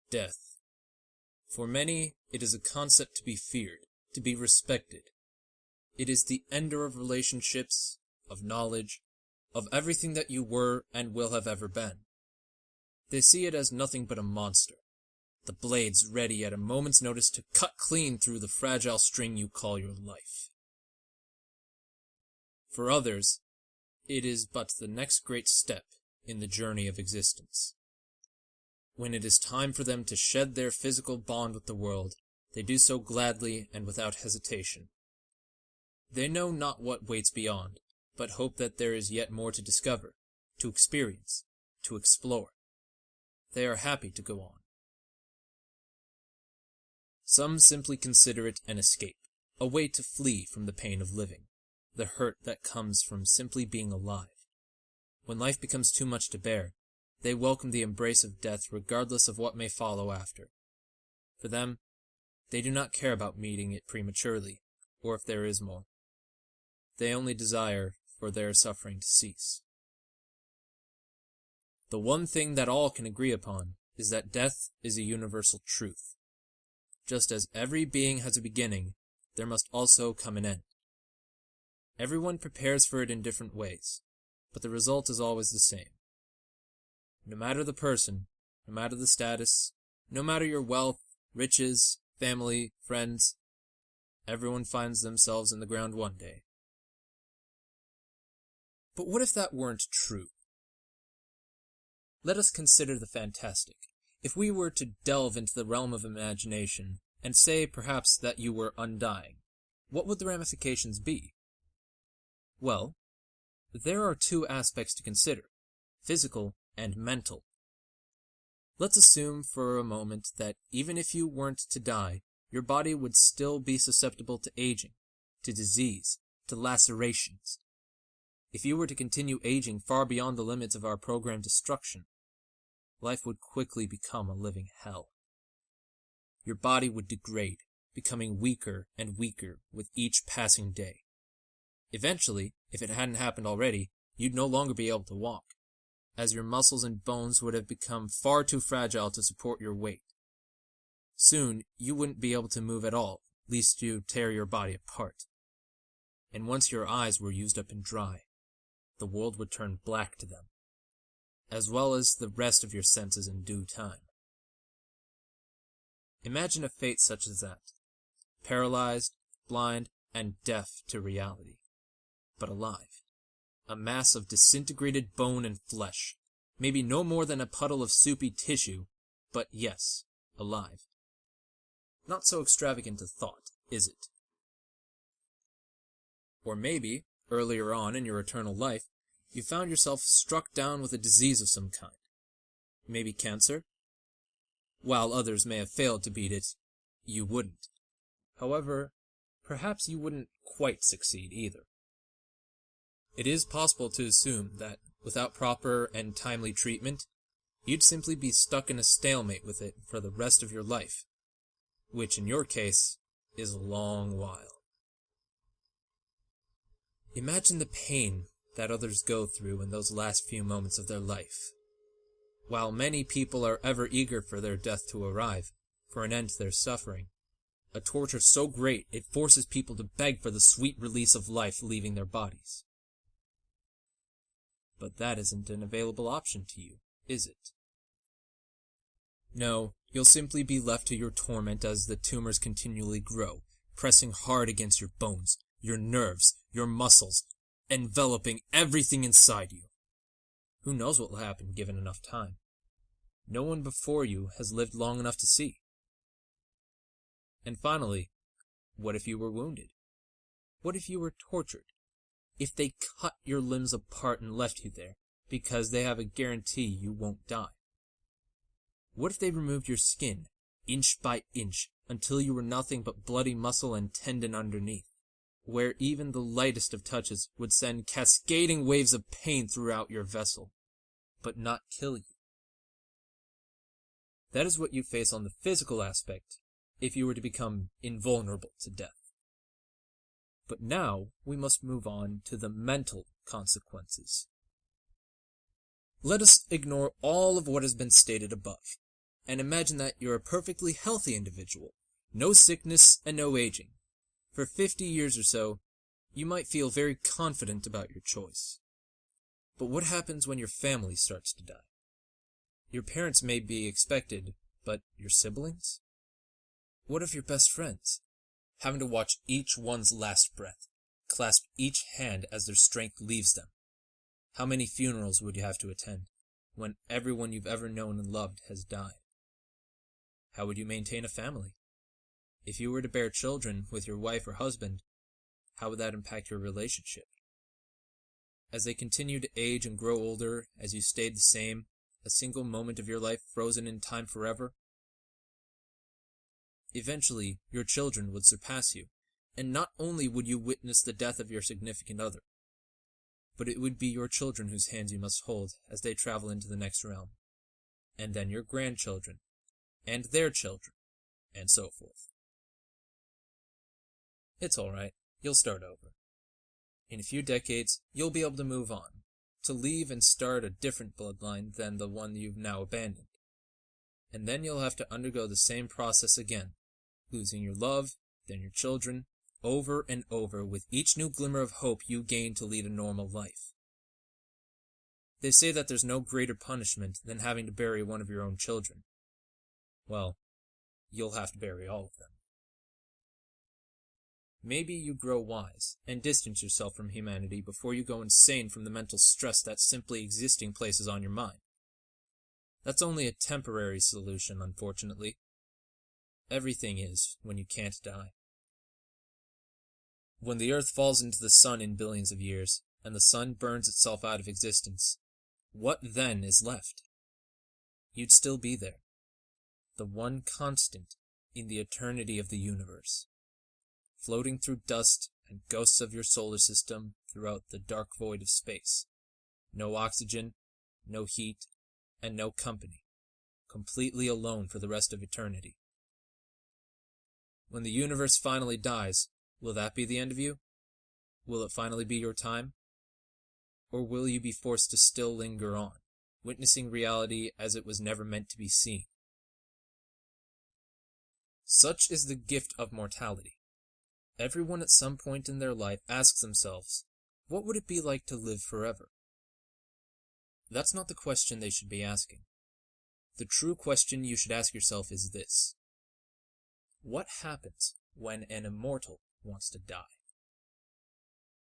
Death. For many, it is a concept to be feared, to be respected. It is the ender of relationships, of knowledge, of everything that you were and will have ever been. They see it as nothing but a monster, the blades ready at a moment's notice to cut clean through the fragile string you call your life. For others, it is but the next great step in the journey of existence. When it is time for them to shed their physical bond with the world, they do so gladly and without hesitation. They know not what waits beyond, but hope that there is yet more to discover, to experience, to explore. They are happy to go on. Some simply consider it an escape, a way to flee from the pain of living, the hurt that comes from simply being alive. When life becomes too much to bear, they welcome the embrace of death regardless of what may follow after. For them, they do not care about meeting it prematurely, or if there is more. They only desire for their suffering to cease. The one thing that all can agree upon is that death is a universal truth. Just as every being has a beginning, there must also come an end. Everyone prepares for it in different ways, but the result is always the same. No matter the person, no matter the status, no matter your wealth, riches, family, friends, everyone finds themselves in the ground one day. But what if that weren't true? Let us consider the fantastic. If we were to delve into the realm of imagination, and say perhaps that you were undying, what would the ramifications be? Well, there are two aspects to consider, physical and mental. Let's assume for a moment that even if you weren't to die, your body would still be susceptible to aging, to disease, to lacerations. If you were to continue aging far beyond the limits of our programmed destruction, life would quickly become a living hell. Your body would degrade, becoming weaker and weaker with each passing day. Eventually, if it hadn't happened already, you'd no longer be able to walk, as your muscles and bones would have become far too fragile to support your weight. Soon, you wouldn't be able to move at all, lest you tear your body apart. And once your eyes were used up and dry, the world would turn black to them, as well as the rest of your senses in due time. Imagine a fate such as that, paralyzed, blind, and deaf to reality, but alive. A mass of disintegrated bone and flesh, maybe no more than a puddle of soupy tissue, but yes, alive. Not so extravagant a thought, is it? Or maybe, earlier on in your eternal life, you found yourself struck down with a disease of some kind. Maybe cancer? While others may have failed to beat it, you wouldn't. However, perhaps you wouldn't quite succeed either. It is possible to assume that, without proper and timely treatment, you'd simply be stuck in a stalemate with it for the rest of your life, which in your case is a long while. Imagine the pain that others go through in those last few moments of their life. While many people are ever eager for their death to arrive, for an end to their suffering, a torture so great it forces people to beg for the sweet release of life leaving their bodies. But that isn't an available option to you, is it? No, you'll simply be left to your torment as the tumors continually grow, pressing hard against your bones, your nerves, your muscles, enveloping everything inside you. Who knows what will happen given enough time? No one before you has lived long enough to see. And finally, what if you were wounded? What if you were tortured? If they cut your limbs apart and left you there, because they have a guarantee you won't die? What if they removed your skin, inch by inch, until you were nothing but bloody muscle and tendon underneath, where even the lightest of touches would send cascading waves of pain throughout your vessel, but not kill you? That is what you face on the physical aspect, if you were to become invulnerable to death. But now we must move on to the mental consequences. Let us ignore all of what has been stated above, and imagine that you're a perfectly healthy individual. No sickness and no aging. For 50 years or so, you might feel very confident about your choice. But what happens when your family starts to die? Your parents may be expected, but your siblings? What of your best friends? Having to watch each one's last breath, clasp each hand as their strength leaves them. How many funerals would you have to attend, when everyone you've ever known and loved has died? How would you maintain a family? If you were to bear children with your wife or husband, how would that impact your relationship? As they continue to age and grow older, as you stayed the same, a single moment of your life frozen in time forever? Eventually, your children would surpass you, and not only would you witness the death of your significant other, but it would be your children whose hands you must hold as they travel into the next realm, and then your grandchildren, and their children, and so forth. It's alright, you'll start over. In a few decades, you'll be able to move on, to leave and start a different bloodline than the one you've now abandoned. And then you'll have to undergo the same process again, losing your love, then your children, over and over with each new glimmer of hope you gain to lead a normal life. They say that there's no greater punishment than having to bury one of your own children. Well, you'll have to bury all of them. Maybe you grow wise and distance yourself from humanity before you go insane from the mental stress that simply existing places on your mind. That's only a temporary solution, unfortunately. Everything is when you can't die. When the earth falls into the sun in billions of years, and the sun burns itself out of existence, what then is left? You'd still be there. The one constant in the eternity of the universe, floating through dust and ghosts of your solar system throughout the dark void of space. No oxygen, no heat, and no company. Completely alone for the rest of eternity. When the universe finally dies, will that be the end of you? Will it finally be your time? Or will you be forced to still linger on, witnessing reality as it was never meant to be seen? Such is the gift of mortality. Everyone at some point in their life asks themselves, what would it be like to live forever? That's not the question they should be asking. The true question you should ask yourself is this: what happens when an immortal wants to die?